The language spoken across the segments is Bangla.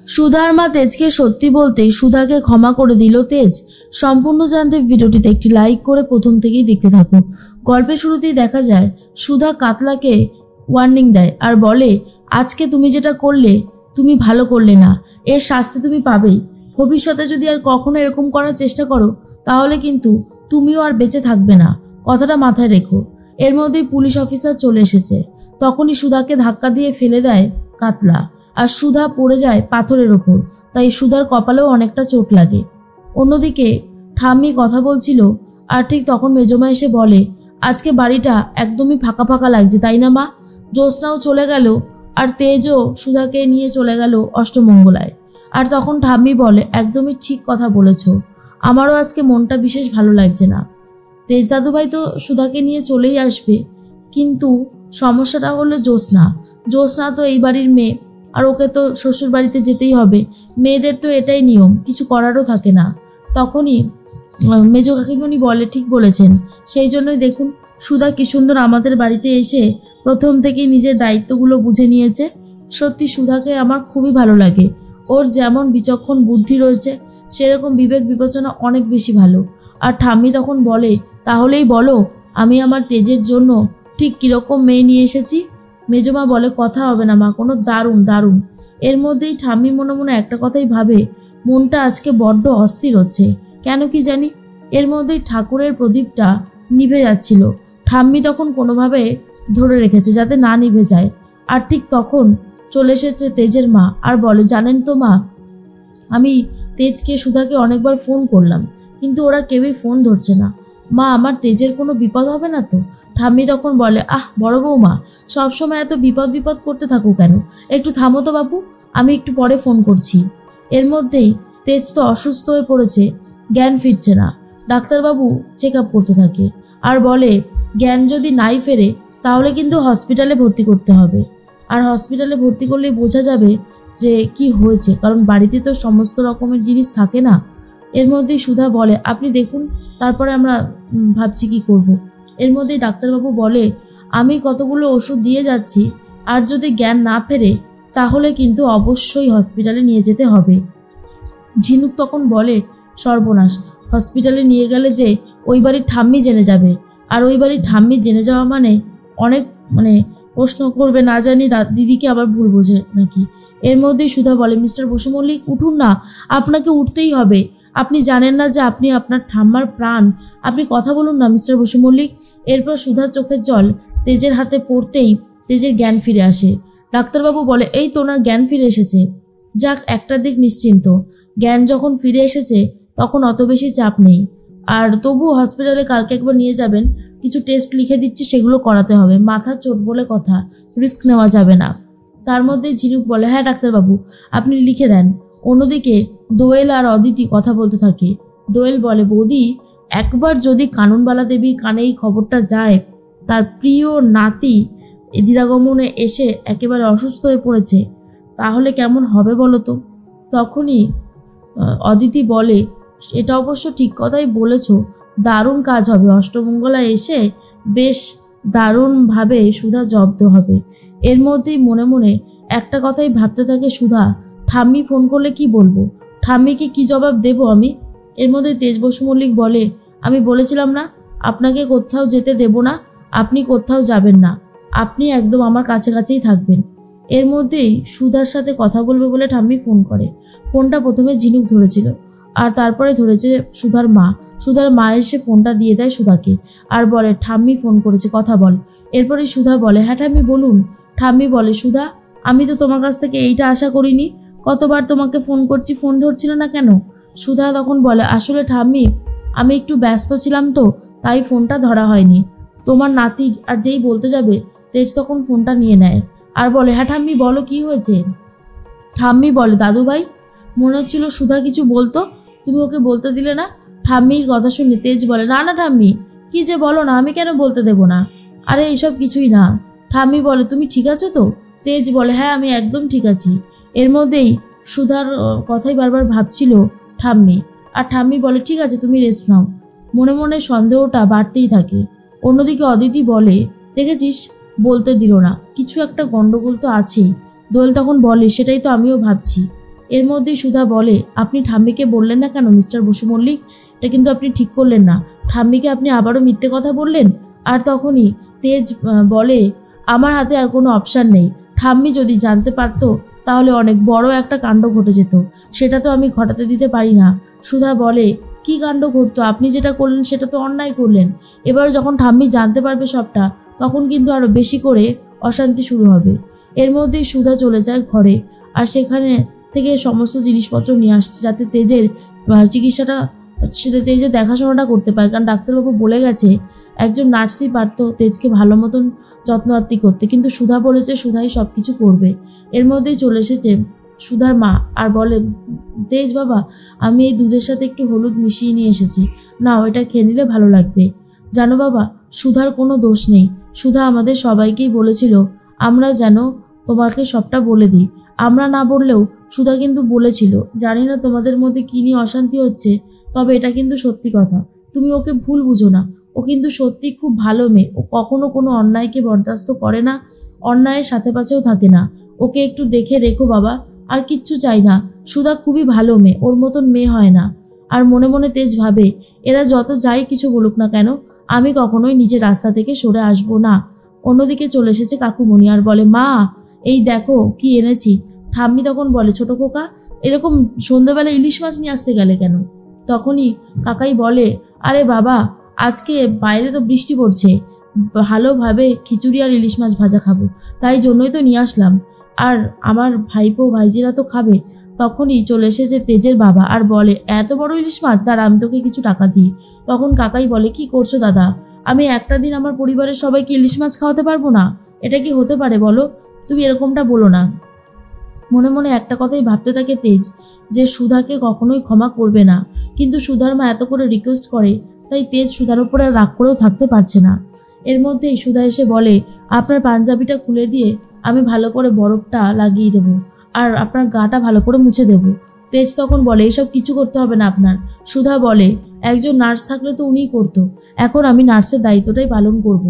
সুধার মা তেজকে সত্যি বলতেই সুধাকে ক্ষমা করে দিল তেজ। সম্পূর্ণ জানতে ভিডিওটিতে একটি লাইক করে প্রথম থেকেই দেখতে থাকো। গল্পের শুরুতেই দেখা যায় সুধা কাতলাকে ওয়ার্নিং দেয় আর বলে, আজকে তুমি যেটা করলে তুমি ভালো করলে না, এর শাস্তি তুমি পাবেই। ভবিষ্যতে যদি আর কখনো এরকম করার চেষ্টা করো তাহলে কিন্তু তুমিও আর বেঁচে থাকবে না, কথাটা মাথায় রেখো। এর মধ্যেই পুলিশ অফিসার চলে এসেছে। তখনই সুধাকে ধাক্কা দিয়ে ফেলে দেয় কাতলা আর সুধা পড়ে যায় পাথরের ওপর, তাই সুধার কপালেও অনেকটা চোট লাগে। অন্যদিকে ঠাম্মি কথা বলছিল আর ঠিক তখন মেজমা এসে বলে, আজকে বাড়িটা একদমই ফাঁকা ফাঁকা লাগছে তাই না মা? জ্যোৎস্নাও চলে গেল আর তেজও সুধাকে নিয়ে চলে গেল অষ্টমঙ্গলায়। আর তখন ঠাম্মি বলে, একদমই ঠিক কথা বলেছ, আমারও আজকে মনটা বিশেষ ভালো লাগছে না। তেজ দাদুভাই তো সুধাকে নিয়ে চলেই আসবে, কিন্তু সমস্যাটা হলো জ্যোৎস্না তো এই বাড়ির মেয়ে আর ওকে তো শ্বশুর বাড়িতে যেতেই হবে। মেয়েদের তো এটাই নিয়ম, কিছু করারও থাকে না। তখনই মেজ কাকিমণি বলে, ঠিক বলেছেন, সেই জন্যই দেখুন সুধা কি সুন্দর আমাদের বাড়িতে এসে প্রথম থেকেই নিজের দায়িত্বগুলো বুঝে নিয়েছে। সত্যি সুধাকে আমার খুবই ভালো লাগে, ওর যেমন বিচক্ষণ বুদ্ধি রয়েছে সেরকম বিবেক বিবেচনা অনেক বেশি ভালো। আর ঠাম্মি তখন বলে, তাহলেই বলো আমি আমার তেজের জন্য ঠিক কীরকম মেয়ে নিয়ে এসেছি। মেজমা বলে, কথা হবে না মা, কোনো দারুণ। এর মধ্যেই ঠাম্মি মনে মনে একটা কথাই ভাবে, মনটা আজকে বড্ড অস্থির হচ্ছে কেন কি জানি। এর মধ্যেই ঠাকুরের প্রদীপটা নিভে যাচ্ছিল, ঠাম্মি তখন কোনোভাবে ধরে রেখেছে যাতে না নিভে যায়। আর ঠিক তখন চলে এসেছে তেজের মা আর বলে, জানেন তো মা, আমি তেজকে সুধাকে অনেকবার ফোন করলাম কিন্তু ওরা কেউই ফোন ধরছে না। মা, আমার তেজের কোনো বিপদ হবে না তো? ঠাম্মি তখন বলে, আহ বড় বৌমা, সবসময় এত বিপদ করতে থাকো কেন? একটু থামো তো বাপু, আমি একটু পরে ফোন করছি। এর মধ্যেই তেজ তো অসুস্থ হয়ে পড়েছে, জ্ঞান ফিরছে না। ডাক্তারবাবু চেক আপ করতে থাকে আর বলে, জ্ঞান যদি নাই ফেরে তাহলে কিন্তু হসপিটালে ভর্তি করতে হবে। আর হসপিটালে ভর্তি করলেই বোঝা যাবে যে কি হয়েছে, কারণ বাড়িতে তো সমস্ত রকমের জিনিস থাকে না। এর মধ্যেই সুধা বলে, আপনি দেখুন, তারপরে আমরা ভাবছি কি করব। এর মধ্যেই ডাক্তারবাবু বলে, আমি কতগুলো ওষুধ দিয়ে যাচ্ছি, আর যদি জ্ঞান না ফেরে তাহলে কিন্তু অবশ্যই হসপিটালে নিয়ে যেতে হবে। ঝিনুক তখন বলে, সর্বনাশ, হসপিটালে নিয়ে গেলে যে ওই বাড়ির ঠাম্মি জেনে যাবে, আর ওই বাড়ির ঠাম্মি জেনে যাওয়া মানে অনেক প্রশ্ন করবে, না জানি দিদিকে আবার ভুল বোঝে নাকি। এর মধ্যেই সুধা বলে, মিস্টার বসু মল্লিক উঠুন না, আপনাকে উঠতেই হবে। আপনি জানেন না যে আপনি আপনার ঠাম্মার প্রাণ, আপনি কথা বলুন না মিস্টার বসু মল্লিক। এরপর সুধার চোখের জল তেজের হাতে পড়তেই তেজের জ্ঞান ফিরে আসে। ডাক্তারবাবু বলে, এই তো ওনার জ্ঞান ফিরে এসেছে। যাক, একটা দিক নিশ্চিন্ত, জ্ঞান যখন ফিরে এসেছে তখন অত বেশি চাপ নেই। আর তবু হসপিটালে কালকে একবার নিয়ে যাবেন, কিছু টেস্ট লিখে দিচ্ছি, সেগুলো করাতে হবে। মাথার চোট বলে কথা, রিস্ক নেওয়া যাবে না। তার মধ্যে ঝিনুক বলে, হ্যাঁ ডাক্তারবাবু, আপনি লিখে দেন। অন্যদিকে দোয়েল আর অদিতি কথা বলতে থাকে। দোয়েল বলে, বৌদি, একবার যদি কাননবালা দেবীর কানে এই খবরটা যায় তার প্রিয় নাতি এদিরাগমনে এসে একেবারে অসুস্থ হয়ে পড়েছে, তাহলে কেমন হবে বলো তো? তখনই অদিতি বলে, এটা অবশ্য ঠিক কথাই বলেছ, দারুণ কাজ হবে, অষ্টমঙ্গলায় এসে বেশ দারুণভাবে সুধা জব্দ হবে। এর মধ্যেই মনে মনে একটা কথাই ভাবতে থাকে সুধা, ঠাম্মি ফোন করলে কি বলবো, ঠাম্মিকে কি জবাব দেব আমি? এর মধ্যে তেজ বসু মল্লিক বলে, আমি বলেছিলাম না আপনাকে কোথাও যেতে দেব না, আপনি কোথাও যাবেন না, আপনি একদম আমার কাছাকাছিই থাকবেন। এর মধ্যেই সুধার সাথে কথা বলবে বলে ঠাম্মি ফোন করে। ফোনটা প্রথমে ঝিনুক ধরেছিল আর তারপরে ধরেছে সুধার মা। সুধার মা এসে ফোনটা দিয়ে দেয় সুধাকে আর বলে, ঠাম্মি ফোন করেছে, কথা বল। এরপরে সুধা বলে, হ্যাঁ ঠাম্মি বলুন। ঠাম্মি বলে, সুধা, আমি তো তোমার কাছ থেকে এইটা আশা করিনি, কতবার তোমাকে ফোন করছি, ফোন ধরছিল না কেন? সুধা তখন বলে, আসলে ঠাম্মি, আমি একটু ব্যস্ত ছিলাম তো তাই ফোনটা ধরা হয়নি। তোমার নাতি আর যেই বলতে যাবে তেজ তখন ফোনটা নিয়ে নেয় আর বলে, হ্যাঁ ঠাম্মি বলো, কি হয়েছে? ঠাম্মি বলে, দাদু ভাই, মনে হচ্ছিল সুধা কিছু বলতো, তুমি ওকে বলতে দিলে না। ঠাম্মির কথা শুনে তেজ বলে, না না ঠাম্মি, কি যে বলো না, আমি কেন বলতে দেবো না? আরে এইসব কিছুই না। ঠাম্মি বলে, তুমি ঠিক আছো তো? তেজ বলে, হ্যাঁ আমি একদম ঠিক আছি। এর মধ্যেই সুধার কথাই বারবার ভাবছিল ঠাম্মি, আর ঠাম্মি বলে, ঠিক আছে তুমি রেস্ট নাও। মনে মনে সন্দেহটা বাড়তেই থাকে। অন্যদিকে অদিতি বলে, দেখেছিস, বলতে দিল না, কিছু একটা গন্ডগোল তো আছেই। দোয়েল তখন বলে, সেটাই তো আমিও ভাবছি। এর মধ্যেই সুধা বলে, আপনি ঠাম্মিকে বললেন না কেন মিস্টার বসু মল্লিক? এটা কিন্তু আপনি ঠিক করলেন না। ঠাম্মিকে আপনি আবারও মিথ্যে কথা বললেন। আর তখনই তেজ বলে, আমার হাতে আর কোনো অপশান নেই। ঠাম্মি যদি জানতে পারতো তাহলে অনেক বড় একটা কাণ্ড ঘটে যেত, সেটা তো আমি ঘটাতে দিতে পারি না। সুধা বলে, কি কাণ্ড ঘটতো? আপনি যেটা করলেন সেটা তো অন্যায় করলেন। এবার যখন ঠাম্মি জানতে পারবে সবটা, তখন কিন্তু আরো বেশি করে অশান্তি শুরু হবে। এর মধ্যেই সুধা চলে যায় ঘরে, আর সেখানে থেকে সমস্ত জিনিসপত্র নিয়ে আসছে যাতে তেজের চিকিৎসাটা, তেজের দেখাশোনাটা করতে পারে। কারণ ডাক্তারবাবু বলে গেছে একজন নার্সই পারত তেজকে ভালো মতন যত্নআত্তি করতে, কিন্তু সুধা বলেছে সুধাই সব কিছু করবে। এর মধ্যেই চলে এসেছে সুধার মা আর বলে, তেজ বাবা, আমি এই দুধের সাথে একটু হলুদ মিশিয়ে নিয়ে এসেছি, না ওইটা খেয়ে নিলে ভালো লাগবে। জানো বাবা, সুধার কোনো দোষ নেই। সুধা আমাদের সবাইকেই বলেছিল আমরা যেন তোমাকে সবটা বলে দিই। আমরা না বললেও সুধা কিন্তু বলেছিল। জানি না তোমাদের মধ্যে কী নিয়ে অশান্তি হচ্ছে, তবে এটা কিন্তু সত্যি কথা। তুমি ওকে ভুল বুঝো না, ও কিন্তু সত্যি খুব ভালো মেয়ে। ও কখনো কোনো অন্যায়কে বরদাস্ত করে না, অন্যায়ের সাথে পাছেও থাকে না। ওকে একটু দেখে রেখো বাবা, আর কিচ্ছু চাই না। সুধা খুবই ভালো মেয়ে, ওর মতন মেয়ে হয় না। আর মনে মনে তেজ ভাবে, এরা যত যাই কিছু বলুক না কেন, আমি কখনোই নিজের রাস্তা থেকে সরে আসবো না। অন্যদিকে চলে এসেছে কাকুমণি আর বলে, মা এই দেখো কি এনেছি। ঠাম্মি তখন বলে, ছোট খোকা, এরকম সন্ধ্যাবেলা ইলিশ মাছ নিয়ে আসতে গেলে কেন? তখনই কাকাই বলে, আরে বাবা, আজকে বাইরে তো বৃষ্টি পড়ছে, ভালোভাবে খিচুড়ি আর ইলিশ মাছ ভাজা খাবো, তাই জন্যই তো নিয়ে আসলাম। আর আমার ভাইপো ভাইজিরা তো খাবে। তখনই চলে এসেছে তেজের বাবা আর বলে, এত বড় ইলিশ মাছ, দাঁড়া আমি তোকে কিছু টাকা দিই। তখন কাকাই বলে, কি করছো দাদা? আমি একটা দিন আমার পরিবারের সবাইকে ইলিশ মাছ খাওয়াতে পারবো না? এটা কি হতে পারে বলো? তুমি এরকমটা বলো না। মনে মনে একটা কথাই ভাবতে থাকে তেজ, যে সুধাকে কখনোই ক্ষমা করবে না। কিন্তু সুধার মা এত করে রিকোয়েস্ট করে, তাই তেজ সুধার উপর আর রাগ করেও থাকতে পারছে না। এর মধ্যেই সুধা এসে বলে, আপনার পাঞ্জাবিটা খুলে দিয়ে আমি ভালো করে বরফটা লাগিয়ে দেবো, আর আপনার গাটা ভালো করে মুছে দেবো। তেজ তখন বলে, এইসব কিছু করতে হবে না আপনার। সুধা বলে, একজন নার্স থাকলে তো উনিই করতো, এখন আমি নার্সের দায়িত্বটাই পালন করব।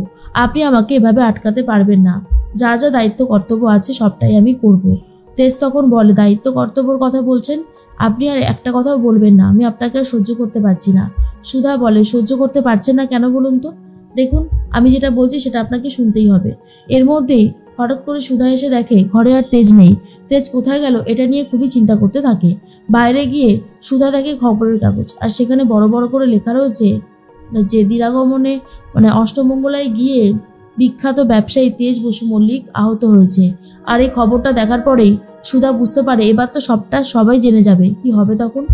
আপনি আমাকে এভাবে আটকাতে পারবেন না। যা যা দায়িত্ব কর্তব্য আছে সবটাই আমি করব। তেজ তখন বলে, দায়িত্ব কর্তব্যর কথা বলছেন? আপনি আর একটা কথাও বলবেন না, আমি আপনাকে আর সহ্য করতে পারছি না। সুধা বলে, সহ্য করতে পারছেন না কেন বলুন তো? দেখুন, আমি যেটা বলছি সেটা আপনাকে শুনতেই হবে। এর মধ্যেই হঠাৎ করে সুধা এসে দেখে ঘরে আর তেজ নেই। তেজ কোথায় গেল এটা নিয়ে খুবই চিন্তা করতে থাকে। বাইরে গিয়ে সুধা দেখে খবরের কাগজ, আর সেখানে বড় বড় করে লেখা রয়েছে যে দিরাগমনে অষ্টমঙ্গলায় গিয়ে বিখ্যাত ব্যবসায়ী তেজ বসু মল্লিক আহত হয়েছে। আর এই খবরটা দেখার পরেই সুধা বুঝতে পারে এবার তো সবটা সবাই জেনে যাবে, কি হবে তখন।